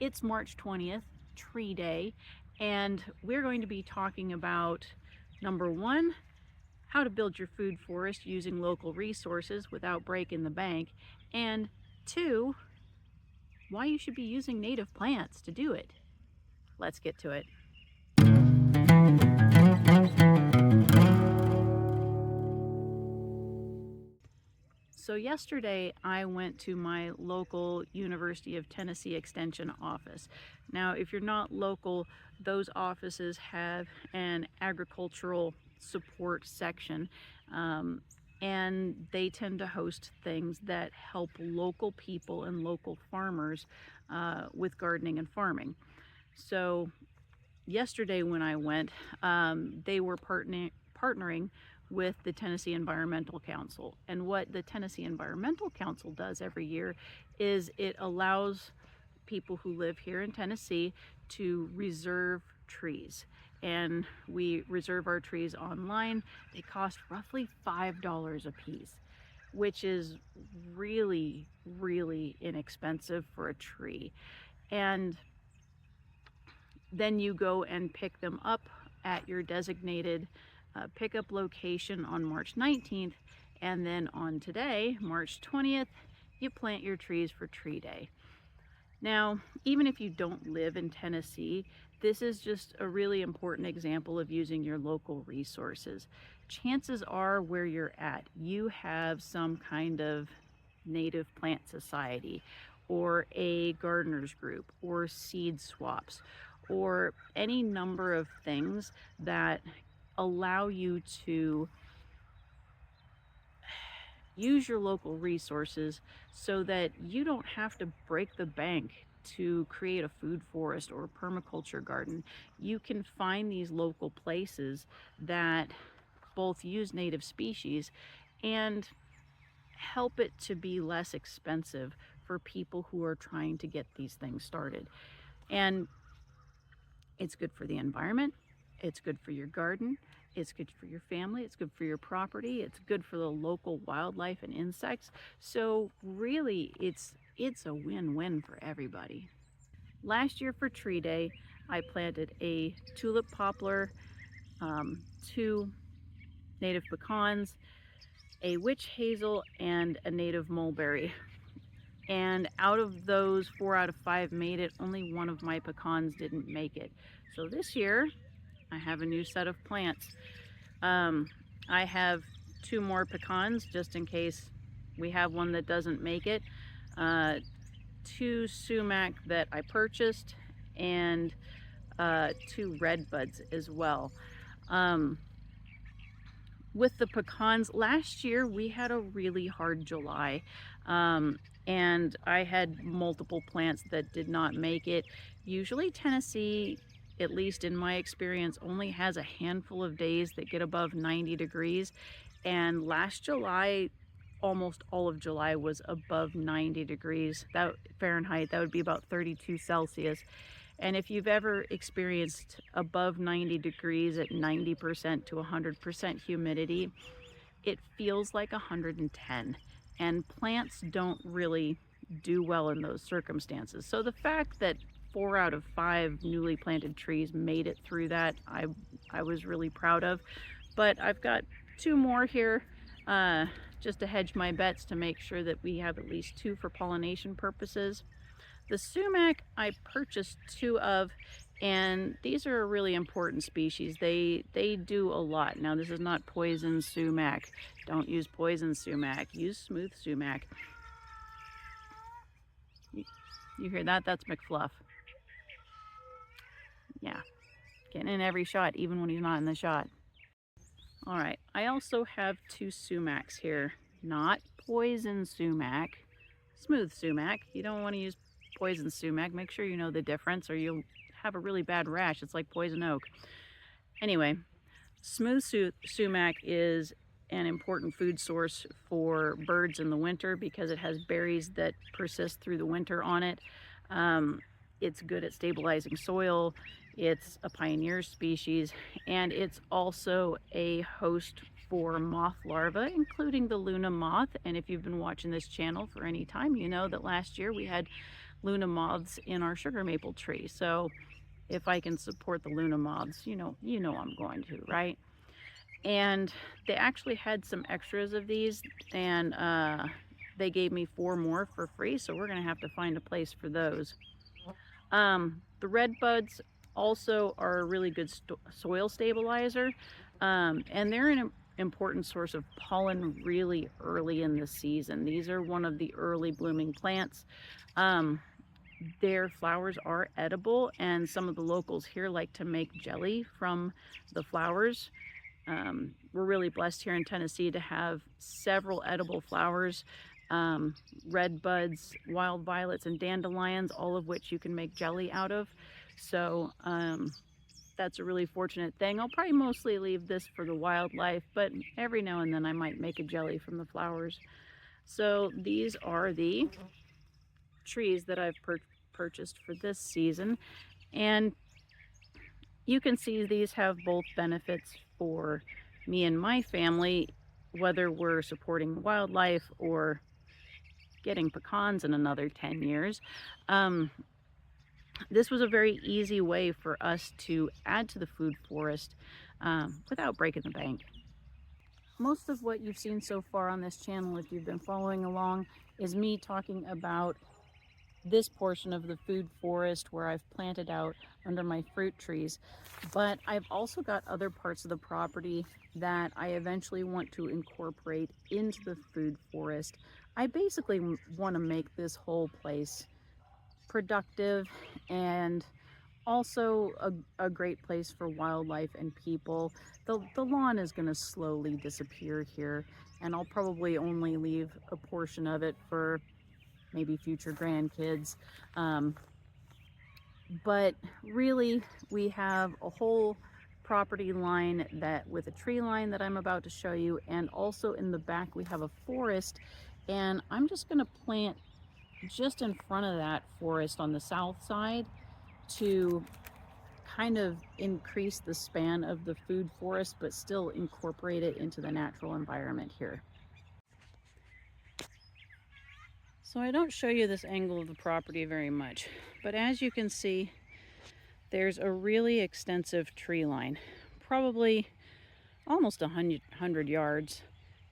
It's March 20th, Tree Day, and we're going to be talking about number one, how to build your food forest using local resources without breaking the bank, and two, why you should be using native plants to do it. Let's get to it. So yesterday I went to my local University of Tennessee Extension office. Now, if you're not local, those offices have an agricultural support section, and they tend to host things that help local people and local farmers with gardening and farming. So yesterday when I went, they were partnering with the Tennessee Environmental Council. And what the Tennessee Environmental Council does every year is it allows people who live here in Tennessee to reserve trees. And we reserve our trees online. They cost roughly $5 a piece, which is really, really inexpensive for a tree. And then you go and pick them up at your designated pickup location on March 19th, and then on today, March 20th, you plant your trees for Tree Day. Now, even if you don't live in Tennessee, this is just a really important example of using your local resources. Chances are where you're at, you have some kind of native plant society or a gardeners group or seed swaps or any number of things that allow you to use your local resources so that you don't have to break the bank to create a food forest or a permaculture garden. You can find these local places that both use native species and help it to be less expensive for people who are trying to get these things started. And it's good for the environment, it's good for your garden, it's good for your family, it's good for your property, it's good for the local wildlife and insects. So really, it's a win-win for everybody. Last year for Tree Day, I planted a tulip poplar, 2 native pecans, a witch hazel, and a native mulberry. And out of those, 4 out of 5 made it. Only one of my pecans didn't make it. So this year, I have a new set of plants. I have 2 more pecans just in case we have one that doesn't make it. 2 sumac that I purchased, and 2 red buds as well. With the pecans, last year we had a really hard July, and I had multiple plants that did not make it. Usually Tennessee, at least in my experience, only has a handful of days that get above 90 degrees, and last July, almost all of July was above 90 degrees Fahrenheit. That would be about 32 Celsius. And if you've ever experienced above 90 degrees at 90% to 100% humidity, it feels like 110. And plants don't really do well in those circumstances. So the fact that 4 out of 5 newly planted trees made it through that, I was really proud of. But I've got 2 more here just to hedge my bets to make sure that we have at least 2 for pollination purposes. The sumac I purchased 2 of, and these are a really important species. They do a lot. Now, this is not poison sumac. Don't use poison sumac. Use smooth sumac. You hear that? That's McFluff. Yeah, getting in every shot, even when he's not in the shot. All right, I also have 2 sumacs here. Not poison sumac, smooth sumac. You don't want to use poison sumac. Make sure you know the difference or you'll have a really bad rash. It's like poison oak. Anyway, smooth sumac is an important food source for birds in the winter because it has berries that persist through the winter on it. It's good at stabilizing soil. It's a pioneer species, and it's also a host for moth larvae, including the Luna moth. And if you've been watching this channel for any time, you know that last year we had Luna moths in our sugar maple tree. So if I can support the Luna moths, you know I'm going to, right? And they actually had some extras of these, and they gave me 4 more for free, so we're gonna have to find a place for those. The red buds also are a really good soil stabilizer, and they're an important source of pollen really early in the season. These are one of the early blooming plants. Um, their flowers are edible, and some of the locals here like to make jelly from the flowers. We're really blessed here in Tennessee to have several edible flowers, um, red buds, wild violets, and dandelions, all of which you can make jelly out of. So that's a really fortunate thing. I'll probably mostly leave this for the wildlife, but every now and then I might make a jelly from the flowers. So these are the trees that I've purchased for this season. And you can see these have both benefits for me and my family, whether we're supporting wildlife or getting pecans in another 10 years. This was a very easy way for us to add to the food forest without breaking the bank. Most of what you've seen so far on this channel, if you've been following along, is me talking about this portion of the food forest where I've planted out under my fruit trees. But I've also got other parts of the property that I eventually want to incorporate into the food forest. I basically want to make this whole place productive and also a great place for wildlife and people. The lawn is going to slowly disappear here, and I'll probably only leave a portion of it for maybe future grandkids. But really, we have a whole property line that with a tree line that I'm about to show you, and also in the back we have a forest, and I'm just going to plant just in front of that forest on the south side to kind of increase the span of the food forest but still incorporate it into the natural environment here. So I don't show you this angle of the property very much, but as you can see, there's a really extensive tree line, probably almost 100 yards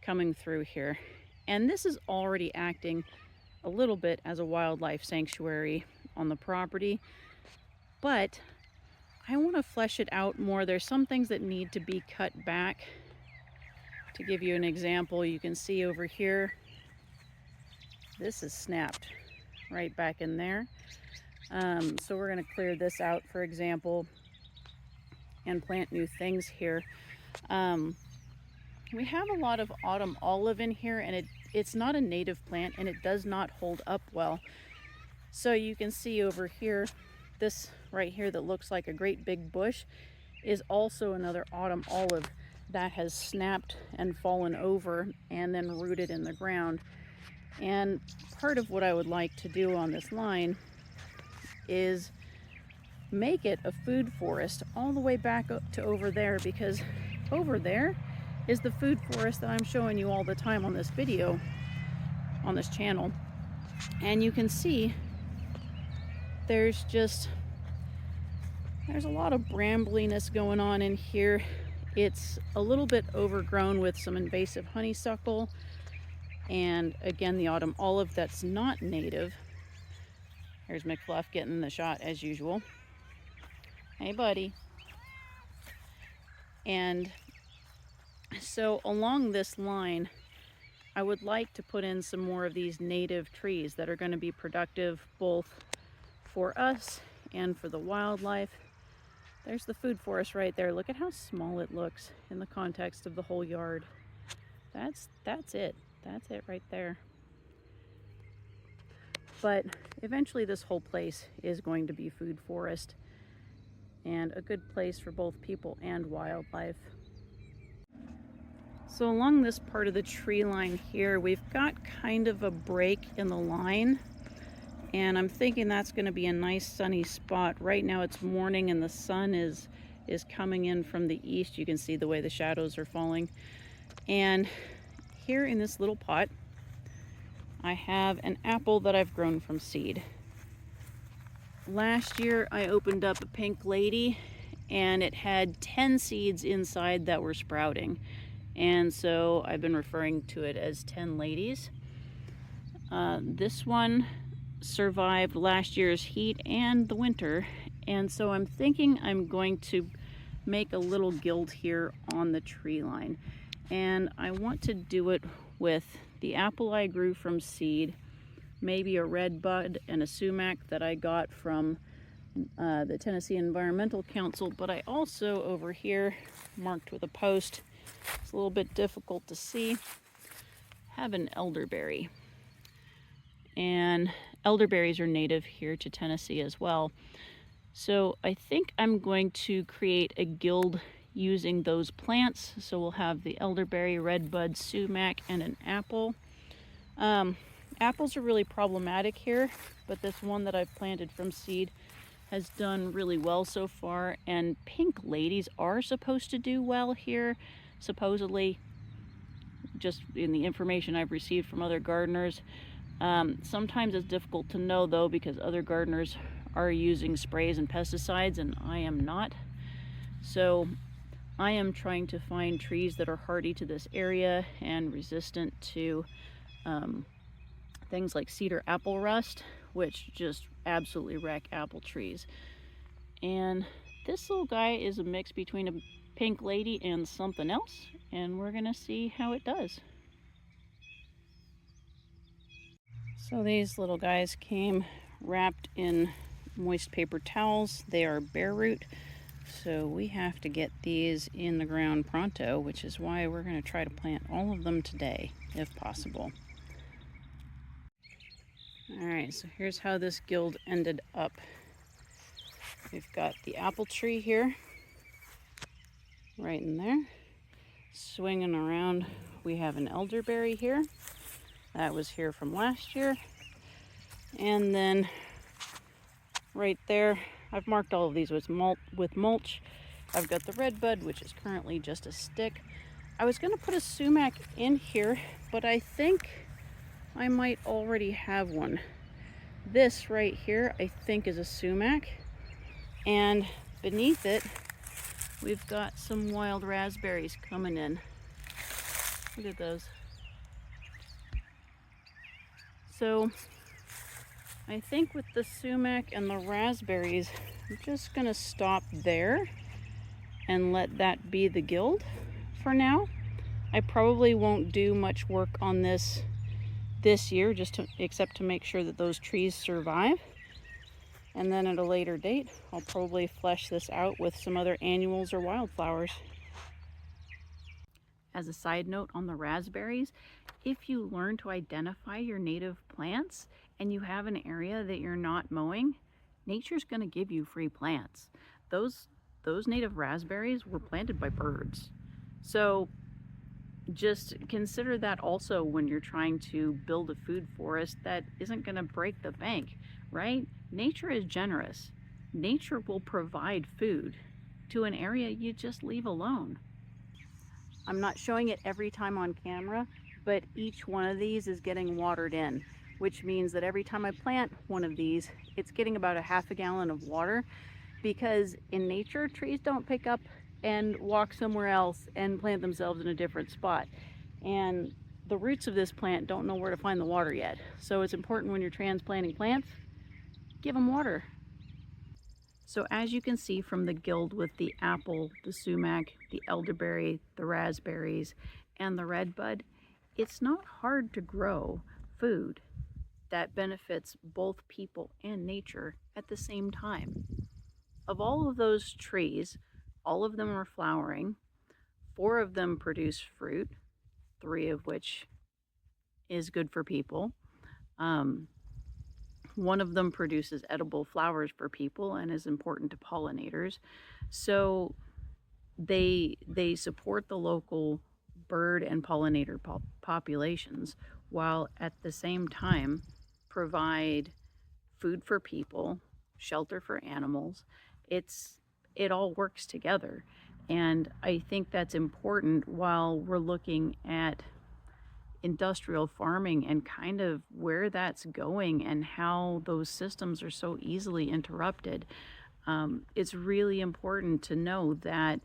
coming through here. And this is already acting a little bit as a wildlife sanctuary on the property, but I want to flesh it out more. There's some things that need to be cut back. To give you an example, you can see over here, this is snapped right back in there. So we're going to clear this out, for example, and plant new things here. We have a lot of autumn olive in here, and it's not a native plant, and it does not hold up well. So you can see over here, this right here that looks like a great big bush is also another autumn olive that has snapped and fallen over and then rooted in the ground. And part of what I would like to do on this line is make it a food forest all the way back up to over there, because over there is the food forest that I'm showing you all the time on this video, on this channel. And you can see there's a lot of brambliness going on in here. It's a little bit overgrown with some invasive honeysuckle, and again, the autumn olive that's not native. Here's McFluff getting the shot as usual. Hey, buddy. And so along this line, I would like to put in some more of these native trees that are going to be productive both for us and for the wildlife. There's the food forest right there. Look at how small it looks in the context of the whole yard. That's it. That's it right there. But eventually this whole place is going to be food forest and a good place for both people and wildlife. So along this part of the tree line here, we've got kind of a break in the line, and I'm thinking that's going to be a nice sunny spot. Right now it's morning and the sun is coming in from the east. You can see the way the shadows are falling. And here in this little pot, I have an apple that I've grown from seed. last year I opened up a pink lady and it had 10 seeds inside that were sprouting. And so I've been referring to it as 10 ladies. This one survived last year's heat and the winter, and so I'm thinking I'm going to make a little guild here on the tree line. And I want to do it with the apple I grew from seed, maybe a red bud and a sumac that I got from the Tennessee Environmental Council, but I also over here, marked with a post, it's a little bit difficult to see, have an elderberry. And elderberries are native here to Tennessee as well. So I think I'm going to create a guild using those plants. So we'll have the elderberry, redbud, sumac, and an apple. Apples are really problematic here, but this one that I've planted from seed has done really well so far, and pink ladies are supposed to do well here, supposedly, just in the information I've received from other gardeners. Sometimes it's difficult to know though, because other gardeners are using sprays and pesticides and I am not. So I am trying to find trees that are hardy to this area and resistant to things like cedar apple rust, which just absolutely wreck apple trees. And this little guy is a mix between a pink lady and something else, and we're gonna see how it does. So these little guys came wrapped in moist paper towels. They are bare root, so we have to get these in the ground pronto, which is why we're going to try to plant all of them today, if possible. Alright, so here's how this guild ended up. We've got the apple tree here, right in there. Swinging around, we have an elderberry here. That was here from last year. And then right there, I've marked all of these with mulch. I've got the redbud, which is currently just a stick. I was going to put a sumac in here, but I think I might already have one. This right here, I think, is a sumac. And beneath it, we've got some wild raspberries coming in. Look at those. So I think with the sumac and the raspberries, I'm just gonna stop there and let that be the guild for now. I probably won't do much work on this year, except to make sure that those trees survive. And then at a later date, I'll probably flesh this out with some other annuals or wildflowers. As a side note on the raspberries, if you learn to identify your native plants and you have an area that you're not mowing, nature's going to give you free plants. Those native raspberries were planted by birds. So just consider that also when you're trying to build a food forest that isn't going to break the bank, right? Nature is generous. Nature will provide food to an area you just leave alone. I'm not showing it every time on camera, but each one of these is getting watered in, which means that every time I plant one of these, it's getting about a half a gallon of water, because in nature, trees don't pick up and walk somewhere else and plant themselves in a different spot. And the roots of this plant don't know where to find the water yet. So it's important when you're transplanting plants, give them water. So as you can see from the guild with the apple, the sumac, the elderberry, the raspberries, and the redbud, it's not hard to grow food that benefits both people and nature at the same time. Of all of those trees, all of them are flowering. 4 of them produce fruit, 3 of which is good for people. One of them produces edible flowers for people and is important to pollinators. So they support the local bird and pollinator populations, while at the same time provide food for people, shelter for animals. It all works together. And I think that's important while we're looking at industrial farming and kind of where that's going and how those systems are so easily interrupted. It's really important to know that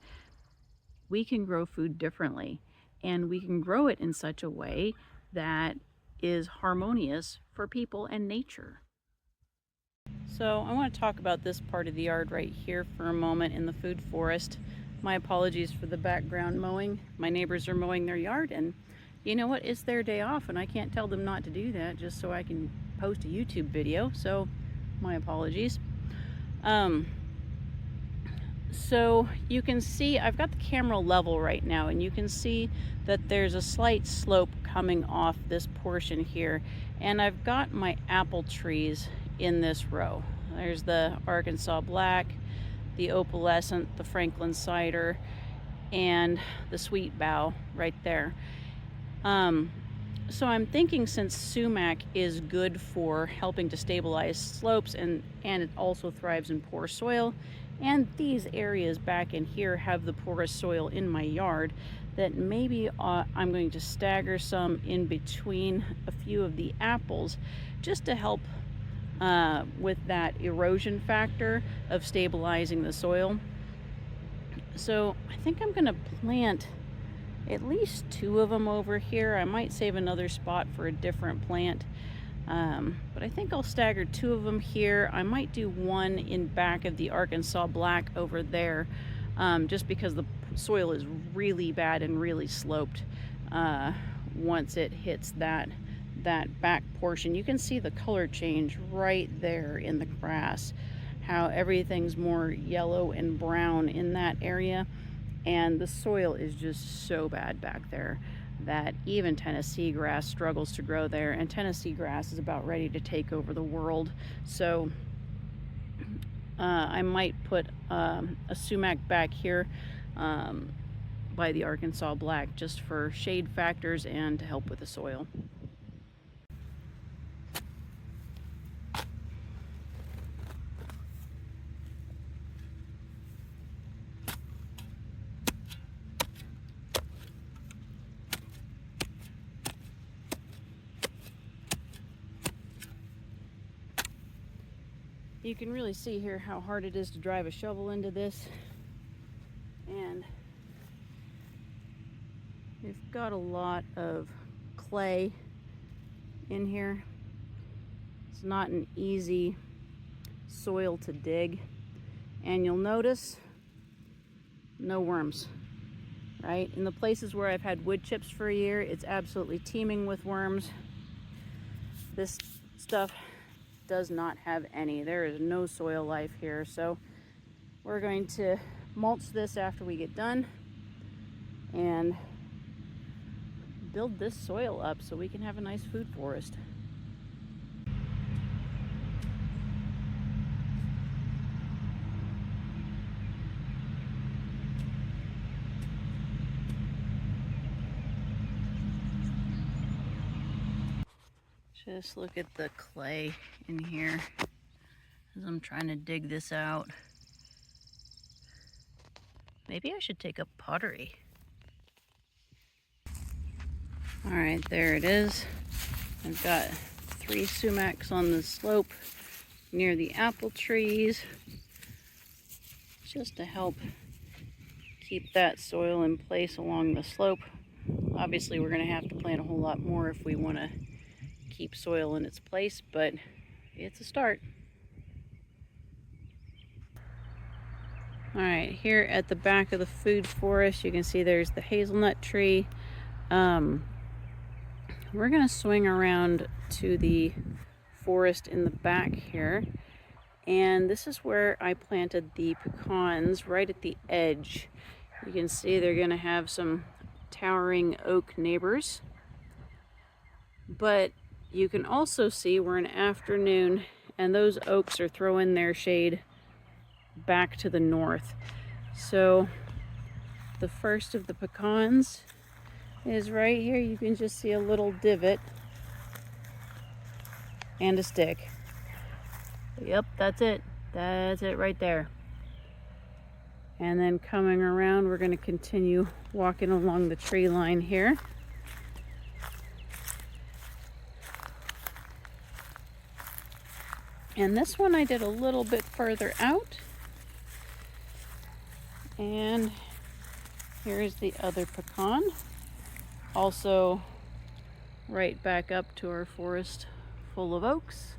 we can grow food differently and we can grow it in such a way that is harmonious for people and nature. So I want to talk about this part of the yard right here for a moment in the food forest. My apologies for the background mowing. My neighbors are mowing their yard, and you know what? It's their day off and I can't tell them not to do that just so I can post a YouTube video. So my apologies. So you can see I've got the camera level right now, and you can see that there's a slight slope coming off this portion here, and I've got my apple trees in this row. There's the Arkansas Black, the Opalescent, the Franklin Cider, and the Sweet Bough right there. So I'm thinking, since sumac is good for helping to stabilize slopes and it also thrives in poor soil, and these areas back in here have the poorest soil in my yard, that maybe I'm going to stagger some in between a few of the apples just to help with that erosion factor of stabilizing the soil. So I think I'm going to plant at least 2 of them over here. I might save another spot for a different plant. But I think I'll stagger 2 of them here. I might do 1 in back of the Arkansas Black over there, just because the soil is really bad and really sloped once it hits that back portion. You can see the color change right there in the grass, how everything's more yellow and brown in that area, and the soil is just so bad back there that even Tennessee grass struggles to grow there, and Tennessee grass is about ready to take over the world. So I might put a sumac back here by the Arkansas Black just for shade factors and to help with the soil. You can really see here how hard it is to drive a shovel into this, and we've got a lot of clay in here. It's not an easy soil to dig, and you'll notice no worms, right? In the places where I've had wood chips for a year, it's absolutely teeming with worms. This stuff does not have any. There is no soil life here. So we're going to mulch this after we get done and build this soil up so we can have a nice food forest. Just look at the clay in here as I'm trying to dig this out. Maybe I should take up pottery. All right, there it is. I've got 3 sumacs on the slope near the apple trees, just to help keep that soil in place along the slope. Obviously, we're going to have to plant a whole lot more if we want to keep soil in its place, but it's a start. All right, here at the back of the food forest, you can see there's the hazelnut tree. We're going to swing around to the forest in the back here, and this is where I planted the pecans, right at the edge. You can see they're going to have some towering oak neighbors, but you can also see we're in afternoon and those oaks are throwing their shade back to the north. So the first of the pecans is right here. You can just see a little divot and a stick. Yep, that's it. That's it right there. And then coming around, we're going to continue walking along the tree line here. And this one I did a little bit further out. And here's the other pecan. Also right back up to our forest full of oaks.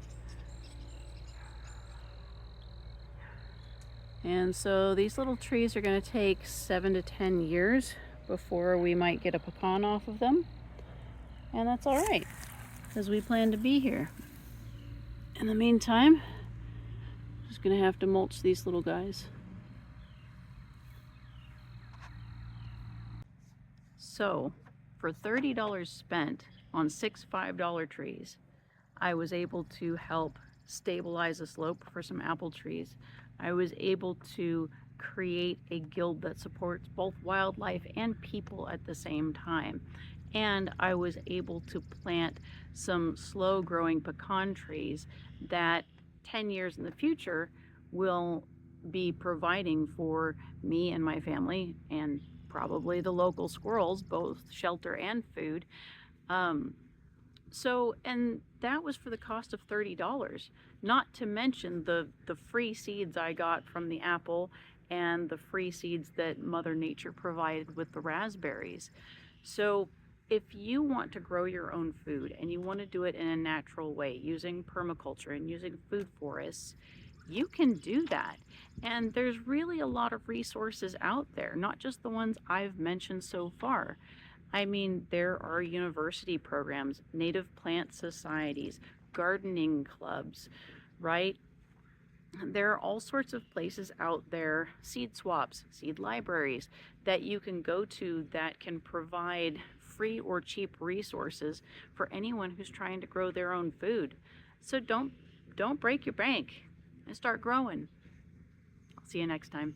And so these little trees are going to take 7 to 10 years before we might get a pecan off of them. And that's all right, because we plan to be here. In the meantime, I'm just going to have to mulch these little guys. So, for $30 spent on 6 $5 trees, I was able to help stabilize a slope for some apple trees. I was able to create a guild that supports both wildlife and people at the same time. And I was able to plant some slow growing pecan trees that 10 years in the future will be providing for me and my family, and probably the local squirrels, both shelter and food. And that was for the cost of $30, not to mention the free seeds I got from the apple and the free seeds that Mother Nature provided with the raspberries. So if you want to grow your own food and you want to do it in a natural way, using permaculture and using food forests, you can do that. And there's really a lot of resources out there, not just the ones I've mentioned so far. I mean, there are university programs, native plant societies, gardening clubs, right? There are all sorts of places out there, seed swaps, seed libraries, that you can go to that can provide free or cheap resources for anyone who's trying to grow their own food. So don't break your bank and start growing. I'll see you next time.